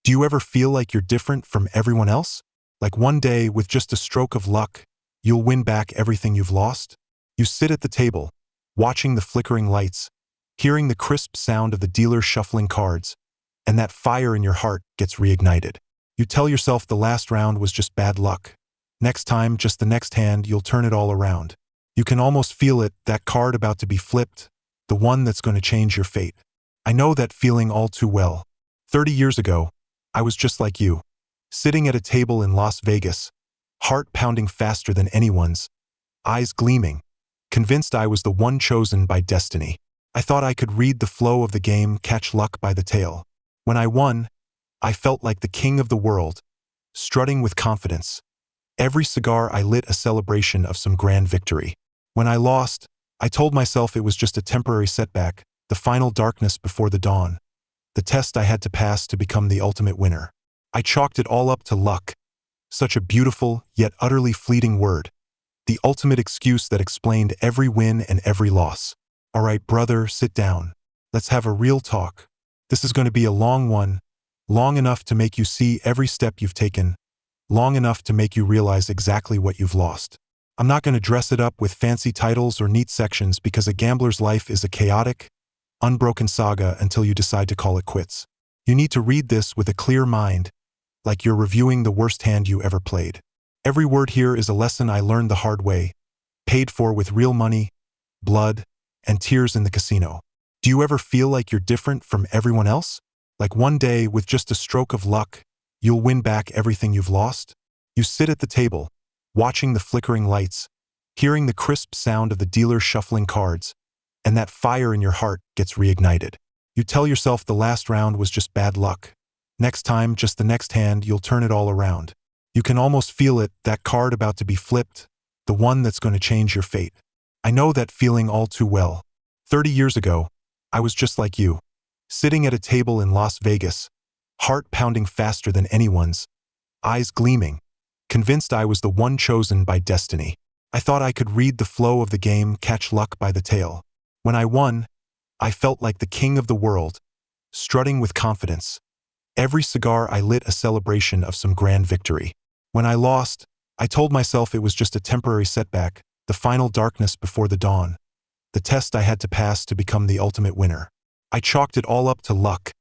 Do you ever feel like you're different from everyone else? Like one day, with just a stroke of luck, you'll win back everything you've lost? You sit at the table, watching the flickering lights, hearing the crisp sound of the dealer shuffling cards, and that fire in your heart gets reignited. You tell yourself the last round was just bad luck. Next time, just the next hand, you'll turn it all around. You can almost feel it, that card about to be flipped, the one that's going to change your fate. I know that feeling all too well. 30 years ago, I was just like you, sitting at a table in Las Vegas, heart pounding faster than anyone's, eyes gleaming, convinced I was the one chosen by destiny. I thought I could read the flow of the game, catch luck by the tail. When I won, I felt like the king of the world, strutting with confidence. Every cigar I lit a celebration of some grand victory. When I lost, I told myself it was just a temporary setback, the final darkness before the dawn, the test I had to pass to become the ultimate winner. I chalked it all up to luck, such a beautiful yet utterly fleeting word, the ultimate excuse that explained every win and every loss. All right, brother, sit down. Let's have a real talk. This is going to be a long one, long enough to make you see every step you've taken, long enough to make you realize exactly what you've lost. I'm not going to dress it up with fancy titles or neat sections because a gambler's life is a chaotic, unbroken saga until you decide to call it quits. You need to read this with a clear mind, like you're reviewing the worst hand you ever played. Every word here is a lesson I learned the hard way, paid for with real money, blood, and tears in the casino. Do you ever feel like you're different from everyone else? Like one day, with just a stroke of luck, you'll win back everything you've lost? You sit at the table, watching the flickering lights, hearing the crisp sound of the dealer shuffling cards, and that fire in your heart gets reignited. You tell yourself the last round was just bad luck. Next time, just the next hand, you'll turn it all around. You can almost feel it, that card about to be flipped, the one that's going to change your fate. I know that feeling all too well. 30 years ago, I was just like you, sitting at a table in Las Vegas, heart pounding faster than anyone's, eyes gleaming, convinced I was the one chosen by destiny. I thought I could read the flow of the game, catch luck by the tail. When I won, I felt like the king of the world, strutting with confidence. Every cigar I lit a celebration of some grand victory. When I lost, I told myself it was just a temporary setback, the final darkness before the dawn, the test I had to pass to become the ultimate winner. I chalked it all up to luck,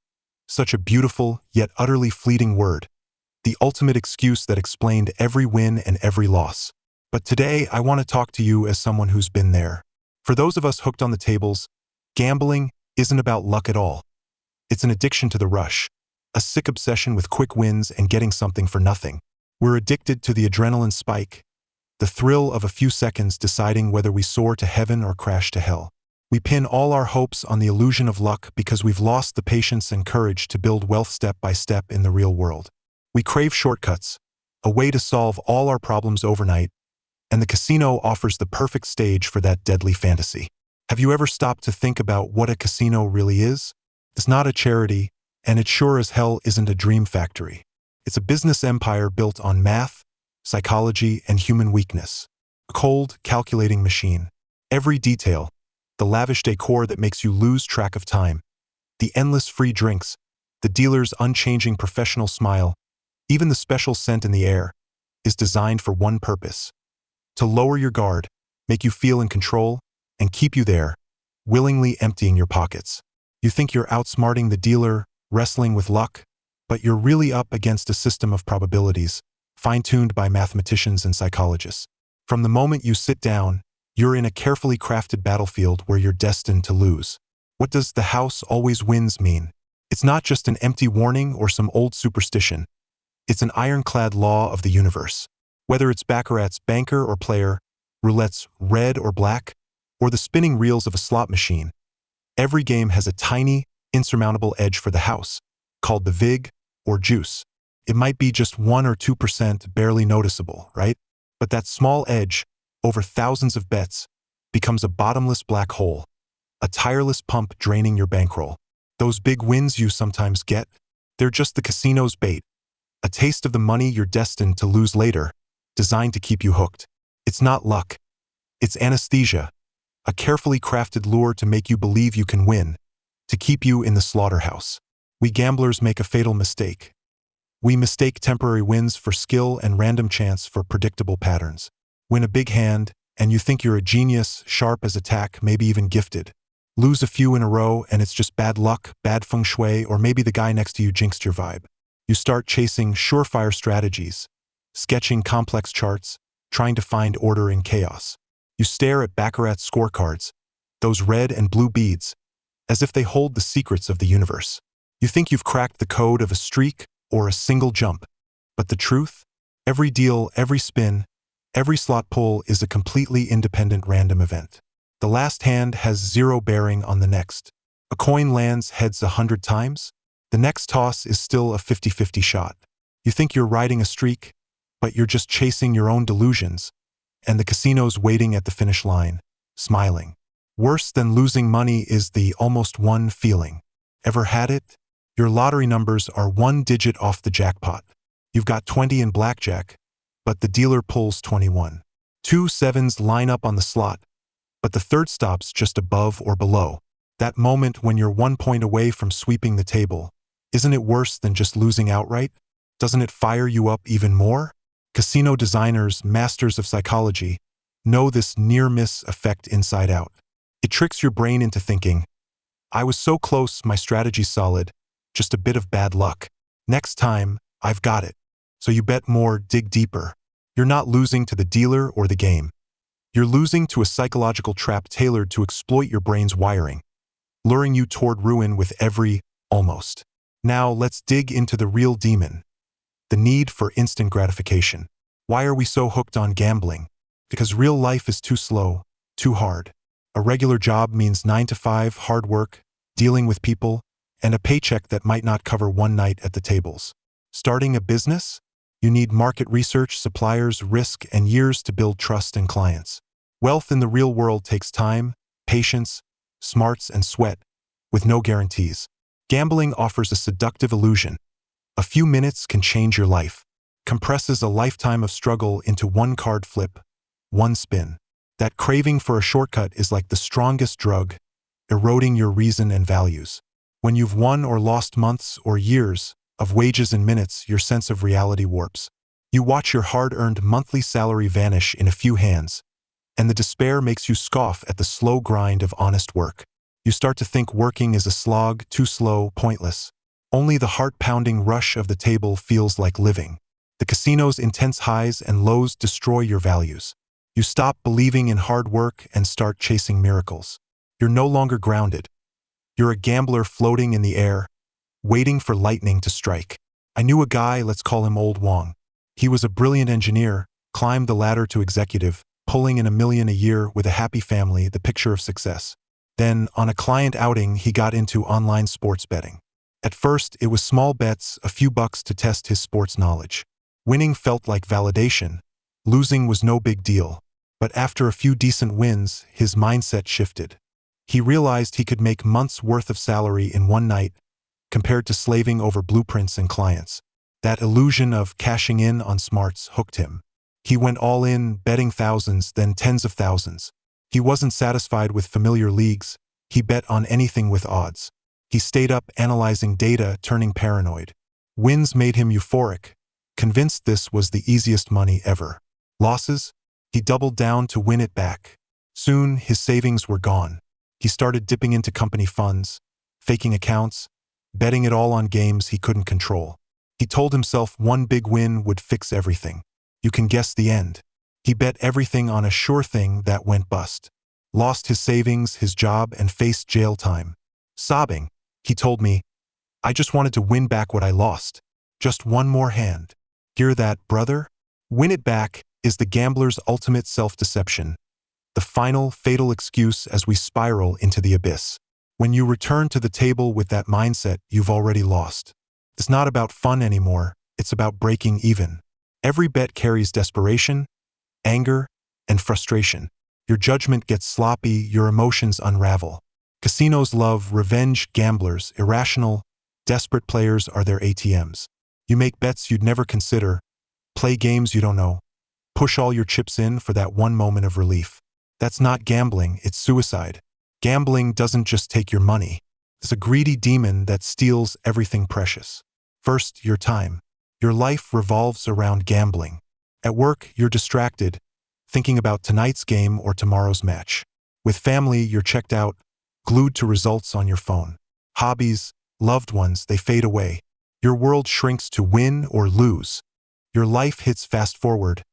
such a beautiful yet utterly fleeting word, the ultimate excuse that explained every win and every loss. But today, I want to talk to you as someone who's been there. For those of us hooked on the tables, gambling isn't about luck at all. It's an addiction to the rush, a sick obsession with quick wins and getting something for nothing. We're addicted to the adrenaline spike, the thrill of a few seconds deciding whether we soar to heaven or crash to hell. We pin all our hopes on the illusion of luck because we've lost the patience and courage to build wealth step by step in the real world. We crave shortcuts, a way to solve all our problems overnight, and the casino offers the perfect stage for that deadly fantasy. Have you ever stopped to think about what a casino really is? It's not a charity, and it sure as hell isn't a dream factory. It's a business empire built on math, psychology, and human weakness. A cold, calculating machine. Every detail, the lavish decor that makes you lose track of time, the endless free drinks, the dealer's unchanging professional smile, even the special scent in the air, is designed for one purpose: to lower your guard, make you feel in control, and keep you there, willingly emptying your pockets. You think you're outsmarting the dealer, wrestling with luck, but you're really up against a system of probabilities, fine-tuned by mathematicians and psychologists. From the moment you sit down, you're in a carefully crafted battlefield where you're destined to lose. What does "the house always wins" mean? It's not just an empty warning or some old superstition. It's an ironclad law of the universe. Whether it's Baccarat's banker or player, Roulette's red or black, or the spinning reels of a slot machine, every game has a tiny, insurmountable edge for the house, called the vig or juice. It might be just 1 or 2%, barely noticeable, right? But that small edge, over thousands of bets, becomes a bottomless black hole, a tireless pump draining your bankroll. Those big wins you sometimes get, they're just the casino's bait, a taste of the money you're destined to lose later, designed to keep you hooked. It's not luck. It's anesthesia, a carefully crafted lure to make you believe you can win, to keep you in the slaughterhouse. We gamblers make a fatal mistake. We mistake temporary wins for skill and random chance for predictable patterns. Win a big hand, and you think you're a genius, sharp as a tack, maybe even gifted. Lose a few in a row, and it's just bad luck, bad feng shui, or maybe the guy next to you jinxed your vibe. You start chasing surefire strategies, sketching complex charts, trying to find order in chaos. You stare at Baccarat scorecards, those red and blue beads, as if they hold the secrets of the universe. You think you've cracked the code of a streak or a single jump. But the truth? Every deal, every spin, every slot pull is a completely independent random event. The last hand has zero bearing on the next. A coin lands heads 100 times. The next toss is still a 50-50 shot. You think you're riding a streak, but you're just chasing your own delusions, and the casino's waiting at the finish line, smiling. Worse than losing money is the almost won feeling. Ever had it? Your lottery numbers are one digit off the jackpot. You've got 20 in Blackjack, but the dealer pulls 21. 2 sevens line up on the slot, but the third stop's just above or below. That moment when you're 1 point away from sweeping the table, isn't it worse than just losing outright? Doesn't it fire you up even more? Casino designers, masters of psychology, know this near-miss effect inside out. It tricks your brain into thinking, I was so close, my strategy's solid, just a bit of bad luck. Next time, I've got it. So you bet more, dig deeper. You're not losing to the dealer or the game. You're losing to a psychological trap tailored to exploit your brain's wiring, luring you toward ruin with every almost. Now let's dig into the real demon, the need for instant gratification. Why are we so hooked on gambling? Because real life is too slow, too hard. A regular job means 9 to 5, hard work, dealing with people, and a paycheck that might not cover one night at the tables. Starting a business? You need market research, suppliers, risk, and years to build trust and clients. Wealth in the real world takes time, patience, smarts, and sweat, with no guarantees. Gambling offers a seductive illusion. A few minutes can change your life, compresses a lifetime of struggle into one card flip, one spin. That craving for a shortcut is like the strongest drug, eroding your reason and values. When you've won or lost months or years of wages and minutes, your sense of reality warps. You watch your hard-earned monthly salary vanish in a few hands, and the despair makes you scoff at the slow grind of honest work. You start to think working is a slog, too slow, pointless. Only the heart-pounding rush of the table feels like living. The casino's intense highs and lows destroy your values. You stop believing in hard work and start chasing miracles. You're no longer grounded. You're a gambler floating in the air, waiting for lightning to strike. I knew a guy, let's call him Old Wong. He was a brilliant engineer, climbed the ladder to executive, pulling in $1 million a year with a happy family, the picture of success. Then, on a client outing, he got into online sports betting. At first, it was small bets, a few bucks to test his sports knowledge. Winning felt like validation. Losing was no big deal. But after a few decent wins, his mindset shifted. He realized he could make months' worth of salary in one night, compared to slaving over blueprints and clients. That illusion of cashing in on smarts hooked him. He went all in, betting thousands, then tens of thousands. He wasn't satisfied with familiar leagues. He bet on anything with odds. He stayed up analyzing data, turning paranoid. Wins made him euphoric, convinced this was the easiest money ever. Losses? He doubled down to win it back. Soon, his savings were gone. He started dipping into company funds, faking accounts, betting it all on games he couldn't control. He told himself one big win would fix everything. You can guess the end. He bet everything on a sure thing that went bust. Lost his savings, his job, and faced jail time. Sobbing, he told me, I just wanted to win back what I lost. Just one more hand. Hear that, brother? Win it back is the gambler's ultimate self-deception. The final, fatal excuse as we spiral into the abyss. When you return to the table with that mindset, you've already lost. It's not about fun anymore, it's about breaking even. Every bet carries desperation, anger, and frustration. Your judgment gets sloppy, your emotions unravel. Casinos love revenge gamblers, irrational, desperate players are their ATMs. You make bets you'd never consider, play games you don't know, push all your chips in for that one moment of relief. That's not gambling, it's suicide. Gambling doesn't just take your money. It's a greedy demon that steals everything precious. First, your time. Your life revolves around gambling. At work, you're distracted, thinking about tonight's game or tomorrow's match. With family, you're checked out, glued to results on your phone. Hobbies, loved ones, they fade away. Your world shrinks to win or lose. Your life hits fast forward,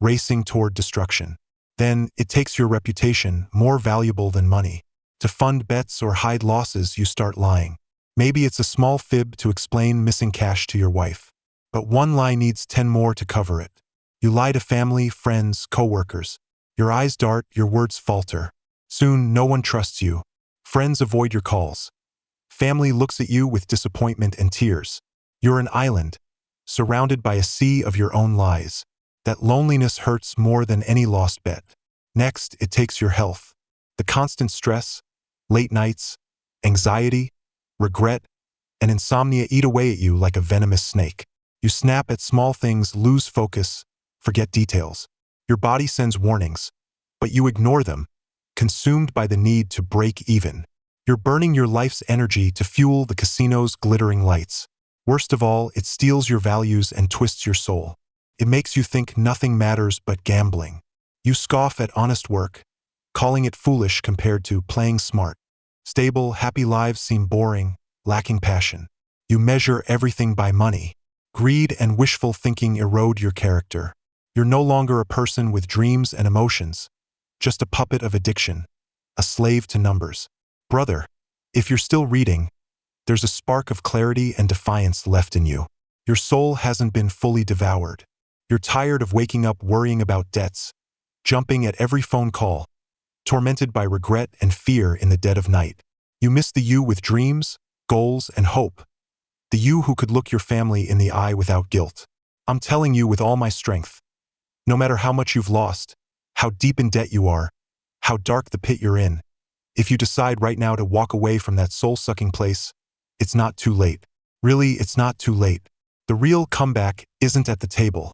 racing toward destruction. Then it takes your reputation, more valuable than money. To fund bets or hide losses, you start lying. Maybe it's a small fib to explain missing cash to your wife. But one lie needs 10 more to cover it. You lie to family, friends, coworkers. Your eyes dart, your words falter. Soon, no one trusts you. Friends avoid your calls. Family looks at you with disappointment and tears. You're an island, surrounded by a sea of your own lies. That loneliness hurts more than any lost bet. Next, it takes your health. The constant stress, late nights, anxiety, regret, and insomnia eat away at you like a venomous snake. You snap at small things, lose focus, forget details. Your body sends warnings, but you ignore them, consumed by the need to break even. You're burning your life's energy to fuel the casino's glittering lights. Worst of all, it steals your values and twists your soul. It makes you think nothing matters but gambling. You scoff at honest work, calling it foolish compared to playing smart. Stable, happy lives seem boring, lacking passion. You measure everything by money. Greed and wishful thinking erode your character. You're no longer a person with dreams and emotions, just a puppet of addiction, a slave to numbers. Brother, if you're still reading, there's a spark of clarity and defiance left in you. Your soul hasn't been fully devoured. You're tired of waking up worrying about debts, jumping at every phone call, tormented by regret and fear in the dead of night. You miss the you with dreams, goals, and hope. The you who could look your family in the eye without guilt. I'm telling you with all my strength, no matter how much you've lost, how deep in debt you are, how dark the pit you're in, if you decide right now to walk away from that soul-sucking place, it's not too late. Really, it's not too late. The real comeback isn't at the table.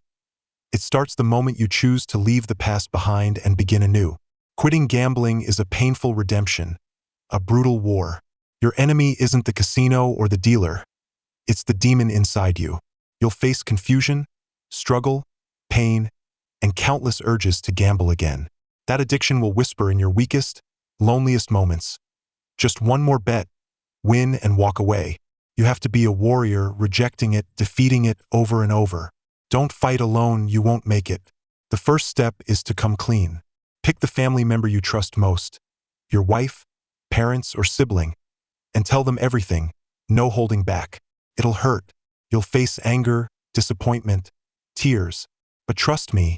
It starts the moment you choose to leave the past behind and begin anew. Quitting gambling is a painful redemption, a brutal war. Your enemy isn't the casino or the dealer. It's the demon inside you. You'll face confusion, struggle, pain, and countless urges to gamble again. That addiction will whisper in your weakest, loneliest moments. Just one more bet, win and walk away. You have to be a warrior, rejecting it, defeating it over and over. Don't fight alone, you won't make it. The first step is to come clean. Pick the family member you trust most, your wife, parents, or sibling, and tell them everything, no holding back. It'll hurt. You'll face anger, disappointment, tears. But trust me,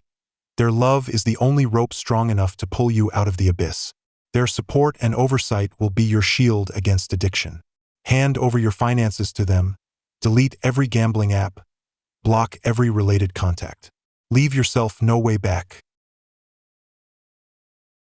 their love is the only rope strong enough to pull you out of the abyss. Their support and oversight will be your shield against addiction. Hand over your finances to them. Delete every gambling app. Block every related contact. Leave yourself no way back.